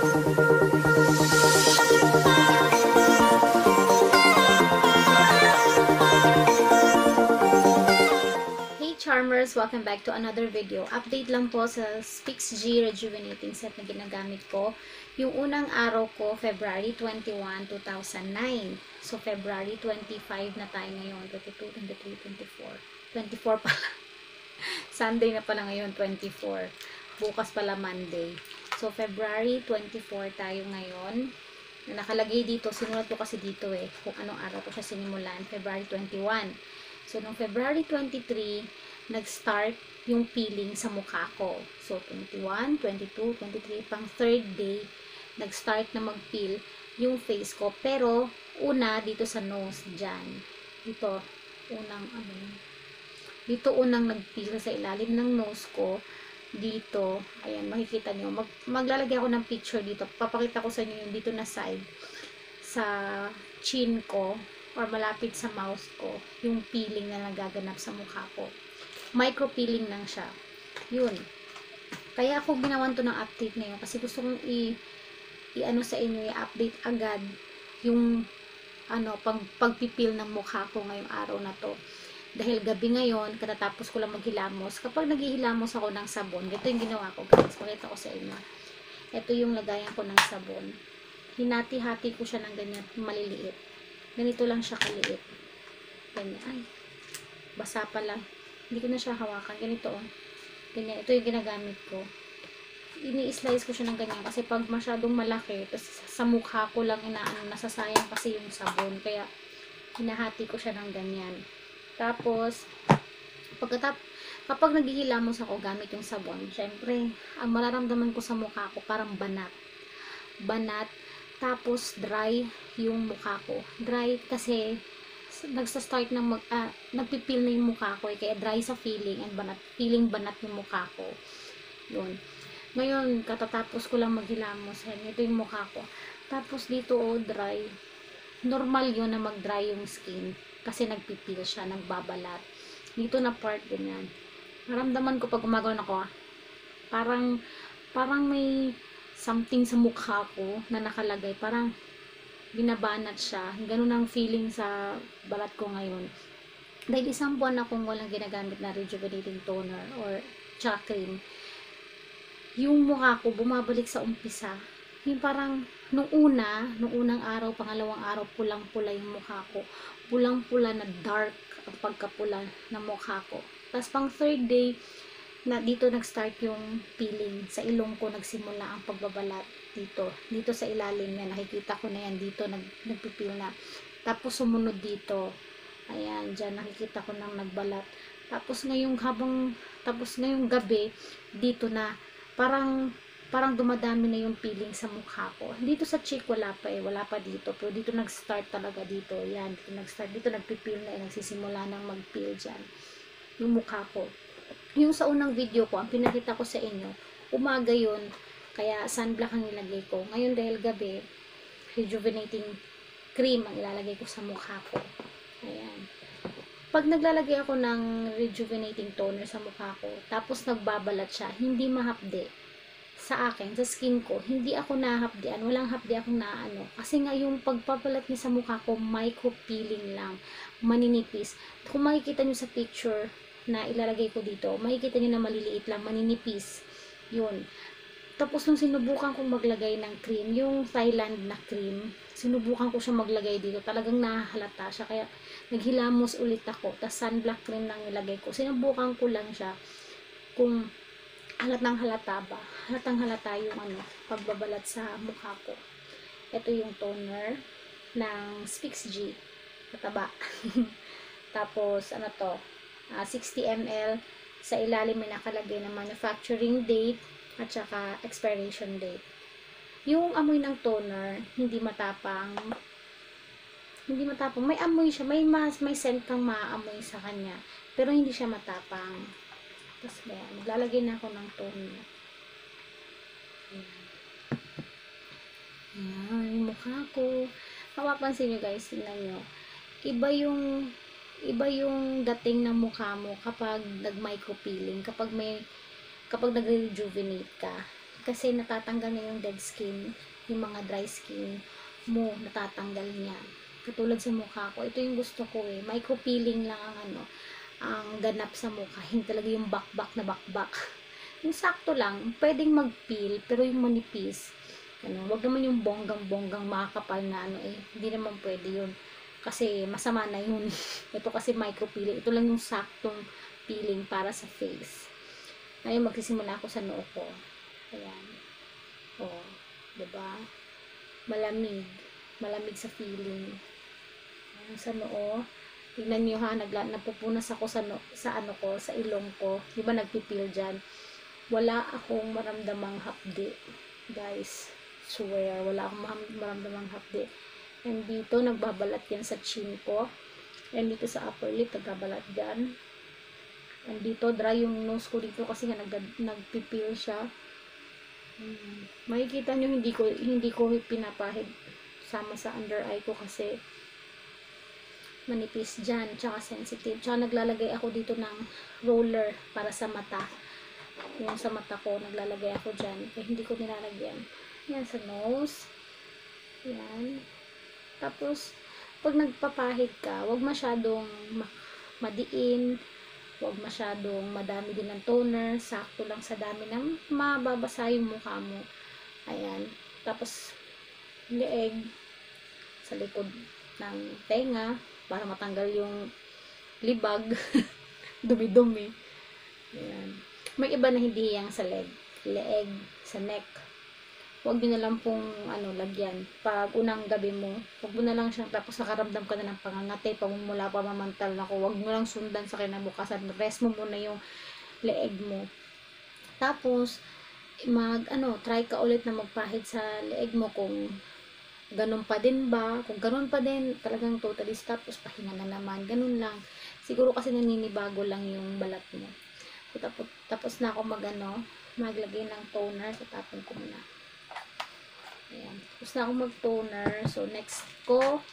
Hey Charmers! Welcome back to another video. Update lang po sa Spix G Rejuvenating Set na ginagamit ko. Yung unang araw ko, February 21, 2009. So, February 25 na tayo ngayon. 22, 23, 24. 24 pala. Sunday na pala ngayon, 24. Bukas pala Monday. So, February 24 tayo ngayon. Nakalagay dito, sinulat ko kasi dito kung anong araw ko siya sinimulan. February 21. So, noong February 23, nag-start yung peeling sa mukha ko. So, 21, 22, 23, pang third day, nag-start na mag-peel yung face ko. Pero, una, dito sa nose, dyan. Dito, dito unang nag-peel sa ilalim ng nose ko. Dito, ayan, makikita nyo. Maglalagay ako ng picture dito. Papakita ko sa inyo yung dito na side. Sa chin ko, or malapit sa mouth ko, yung peeling na nagaganap sa mukha ko. Micro peeling lang siya. Yun. Kaya ako ginawan to ng update na yun, kasi gusto kong i-ano sa inyo, i-update agad yung pagpipil ng mukha ko ngayong araw na to. Dahil gabi ngayon, katatapos ko lang maghilamos. Kapag naghihilamos ako ng sabon, ito yung ginawa ko, guys. Pakita ko sa inyo. Ito yung lagayan ko ng sabon. Hinati-hati ko siya ng ganyan, maliliit. Ganito lang siya kaliit. Ganyan. Ay, basa pala. Hindi ko na siya hawakan. Ganito, ganyan. Ito yung ginagamit ko. Ini-slice ko siya ng ganyan. Kasi pag masyadong malaki, tapos sa mukha ko lang nasasayang kasi yung sabon. Kaya, hinahati ko siya ng ganyan. Tapos, kapag naghihilamos ako gamit yung sabon, syempre, ang mararamdaman ko sa mukha ko, parang banat. Banat. Tapos, dry yung mukha ko. Dry kasi, nagsa-start na nagpipil na yung mukha ko. Kaya dry sa feeling and banat. Feeling banat yung mukha ko. Yun. Ngayon, katatapos ko lang maghilamos. Ito yung mukha ko. Tapos, dito, dry. Normal yun na mag-dry yung skin. Kasi nagpipil siya, nagbabalat. Dito na part din yan. Naramdaman ko pag gumagawin ako, parang may something sa mukha ko na nakalagay. Parang binabanat siya. Ganun ang feeling sa balat ko ngayon. Dahil isang buwan akong walang ginagamit na rejuvenating toner or tsaka cream. Yung mukha ko bumabalik sa umpisa. Yung parang nung unang araw, pangalawang araw, pulang-pula yung mukha ko. Pulang-pula na dark ang pagkapula ng mukha ko. Tapos pang third day, na dito nag-start yung peeling. Sa ilong ko nagsimula ang pagbabalat dito. Dito sa ilalim yan, nakikita ko na yan. Dito nagpipil na. Tapos sumunod dito. Ayan, dyan nakikita ko nang nagbalat. Tapos ngayong gabi, dito na, parang dumadami na yung peeling sa mukha ko. Dito sa cheek wala pa dito. Pero dito nag-start talaga dito. Yan, dito nag-start. Dito nagpipil na, nagsisimula nang mag-peel dyan. Yung mukha ko. Yung sa unang video ko, ang pinakita ko sa inyo, umaga yun, kaya sunblock ang nilagay ko. Ngayon dahil gabi, rejuvenating cream ang ilalagay ko sa mukha ko. Ayan. Pag naglalagay ako ng rejuvenating toner sa mukha ko, tapos nagbabalat siya, hindi mahapde. Sa akin, sa skin ko, hindi ako nahapdian, walang hapdi akong naano. Kasi nga yung pagpapalat niya sa mukha ko, micro peeling lang, maninipis. Kung makikita nyo sa picture na ilalagay ko dito, makikita nyo na maliliit lang, maninipis. Yun. Tapos nung sinubukan kong maglagay ng cream, yung Thailand na cream, sinubukan ko siya maglagay dito, talagang nahahalata siya. Kaya naghilamos ulit ako, tas sunblock cream lang nilagay ko. Sinubukan ko lang siya kung halatang halata ba? Halatang halata yung pagbabalat sa mukha ko. Ito yung toner ng Spix G. Kataba. Tapos, 60 ml. Sa ilalim may nakalagay na manufacturing date at saka expiration date. Yung amoy ng toner, hindi matapang. May amoy siya. May scent kang maamoy sa kanya. Pero hindi siya matapang. Tapos, maglalagay na ako ng toner. Ayan, yung mukha ko. Mapapansin nyo guys, tingnan nyo. Iba yung dating ng mukha mo kapag nag-micro peeling, kapag nagre-rejuvenate ka. Kasi natatanggal niya yung dead skin, yung mga dry skin mo, natatanggal niya. Katulad sa mukha ko, ito yung gusto ko eh. Micro peeling lang ang ang ganap sa mukha. Hindi talaga yung bakbak na bakbak. Yung sakto lang, pwedeng mag-peel, pero yung manipis, wag naman yung bonggang-bonggang makakapal na hindi naman pwede yun. Kasi masama na yun. Ito kasi micro peeling. Ito lang yung saktong peeling para sa face. Ngayon, magsisimula ako sa noo ko. Ayan. O, diba? Malamig. Malamig sa feeling. Ayan, sa noo. Tingnan nyo ha, napupunas ako sa sa ilong ko. Diba nagpipil dyan? Wala akong maramdamang hapdi. Guys, swear, wala akong maramdamang hapdi. And dito, nagbabalat yan sa chin ko. And dito sa upper lip, nagbabalat dyan. And dito, dry yung nose ko dito kasi nga nagpipil siya. Makikita nyo, hindi ko pinapahid sama sa under eye ko kasi manipis dyan, tsaka sensitive. Tsaka naglalagay ako dito ng roller para sa mata. Yung sa mata ko, naglalagay ako dyan. Hindi ko nilalagyan. Yan, sa nose. Yan. Tapos, pag nagpapahid ka, wag masyadong madiin. Wag masyadong madami din ng toner. Sakto lang sa dami ng mababasa yung mukha mo. Ayan. Tapos, leeg sa likod ng tenga para matanggal yung libag. Dumi-dumi. Ayan. May iba na hindi yang sa leeg, sa neck. Huwag nyo na lang pong lagyan. Pag unang gabi mo, huwag mo na lang siyang, tapos nakaramdam ka na ng pangangati, pamumula, pamamantal na ko, huwag mo lang sundan sa kinabukasan. Rest mo muna yung leeg mo. Tapos, try ka ulit na magpahid sa leeg mo kung ganun pa din ba. Kung ganun pa din, talagang totally stop, tapos pahinga na naman. Ganun lang. Siguro kasi naninibago lang yung balat mo. So, tapos na ako maglagay ng toner. So, tapon ko muna. Ayan. Tapos na ako mag-toner. So, next ko,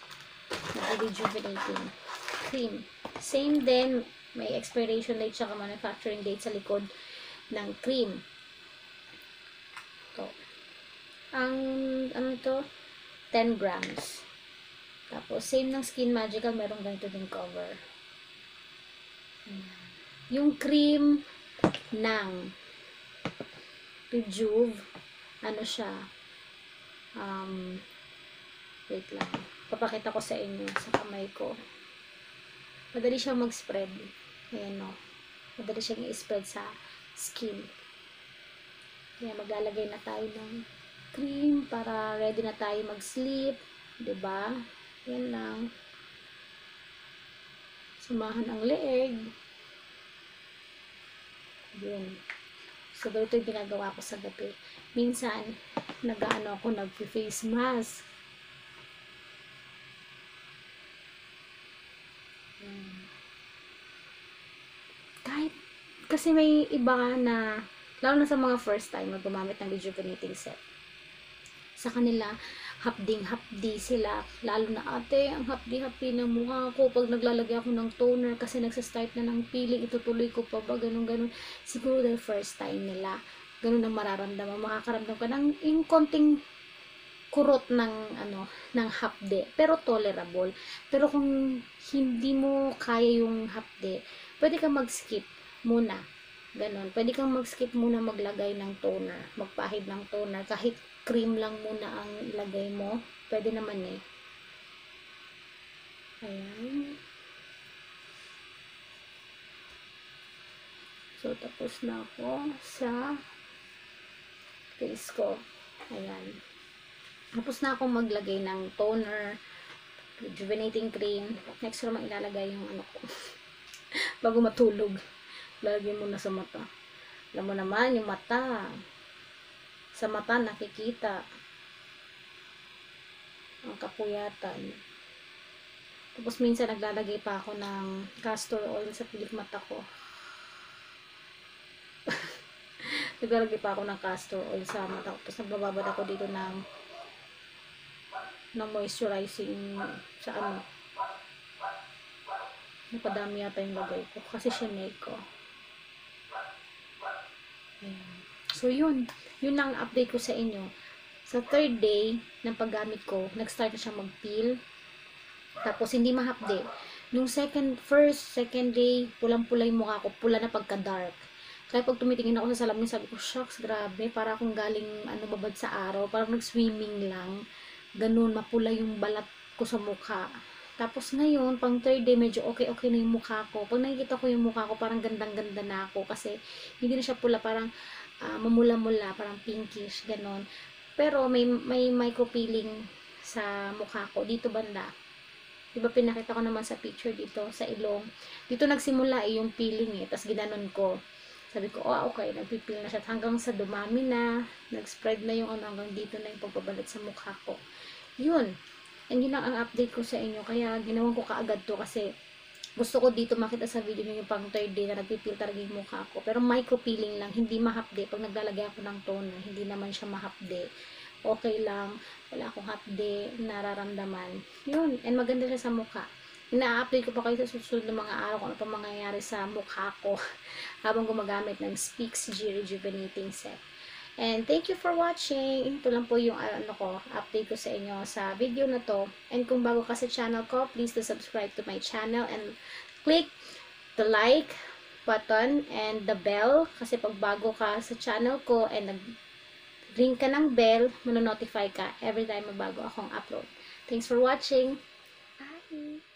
rejuvenating cream. Same din, may expiration date tsaka manufacturing date sa likod ng cream. Ito. Ang, 10 grams. Tapos, same ng Skin Magical, meron ganito din cover. Ayan. Yung cream ng Rejuve, siya, wait lang, papakita ko sa inyo sa kamay ko. Madali siyang mag-spread. Ayan o. Madali siyang i-spread sa skin. Ayan, maglalagay na tayo ng cream para ready na tayo mag-sleep. Diba? Yan lang. Sumahan ang leeg. Yun. So, ito yung ginagawa ko sa gabi. Minsan, nag-face mask. Kahit, kasi may iba na, lalo na sa mga first time, gumamit ng rejuvenating set. Sa kanila, hapding-hapdi sila. Lalo na ate, ang hapdi-hapdi ng mukha ko pag naglalagay ako ng toner kasi nagsastart na ng peeling, itutuloy ko pa ba, ganun-ganun. Siguro the first time nila, ganun ang mararamdaman. Makakaramdam ka ng yung konting kurot ng hapde. Pero tolerable. Pero kung hindi mo kaya yung hapde, pwede kang mag-skip muna. Ganon. Pwede kang mag-skip muna maglagay ng toner. Magpahid ng toner. Kahit cream lang muna ang ilagay mo. Pwede naman eh. Ayan. So, tapos na ako sa face ko. Ayan. Tapos na akong maglagay ng toner, rejuvenating cream. Next naman ilalagay yung ko. Bago matulog. Lagyan mo na sa mata. Alam mo naman, yung mata. Sa mata nakikita ang kapuyatan. Tapos minsan naglalagay pa ako ng castor oil sa pilik mata ko. Naglalagay pa ako ng castor oil sa mata ko. Tapos nagbababad ako dito ng moisturizing sa napadami yata yung lagay ko kasi shinake ko. Ayan. So So, yun ang update ko sa inyo. Sa third day ng paggamit ko, nag-start na siya mag-peel. Tapos, hindi mahapde. Nung second day, pulang-pula yung mukha ko, pula na pagka-dark. Kaya pag tumitingin ako sa salamin, sabi ko, shucks, grabe, para akong galing, babad sa araw, parang nag-swimming lang. Ganun, mapula yung balat ko sa mukha. Tapos ngayon, pang third day, medyo okay na yung mukha ko. Pag nakikita ko yung mukha ko, parang gandang-ganda na ako. Kasi, hindi na siya pula, parang mamula-mula, parang pinkish, ganon. Pero, may micro-peeling sa mukha ko, dito banda. Diba pinakita ko naman sa picture dito, sa ilong. Dito nagsimula yung peeling Tapos ginanon ko. Sabi ko, okay, nagpipil na siya. Hanggang sa dumami na, nag-spread na yung hanggang dito na yung pagbabalat sa mukha ko. Yun. And yun lang ang update ko sa inyo. Kaya ginawan ko kaagad to kasi gusto ko dito makita sa video nyo yung pang third day na nagpipil talaga yung mukha ko. Pero micro-peeling lang, hindi mahapde. Pag naglalagay ako ng toner, hindi naman siya mahapde. Okay lang, wala akong hapde, nararamdaman. Yun, and maganda siya sa mukha. Ina-update ko pa kayo sa susunod ng mga araw kung ano pa mangyayari sa mukha ko habang gumagamit ng Speaks G Rejuvenating Set. And thank you for watching. Ito lang po yung update ko sa inyo sa video na to. And kung bago ka sa channel ko, please to subscribe to my channel and click the like button and the bell. Kasi pag bago ka sa channel ko and nag-ring ka ng bell, manonotify ka every time mabago akong upload. Thanks for watching. Bye!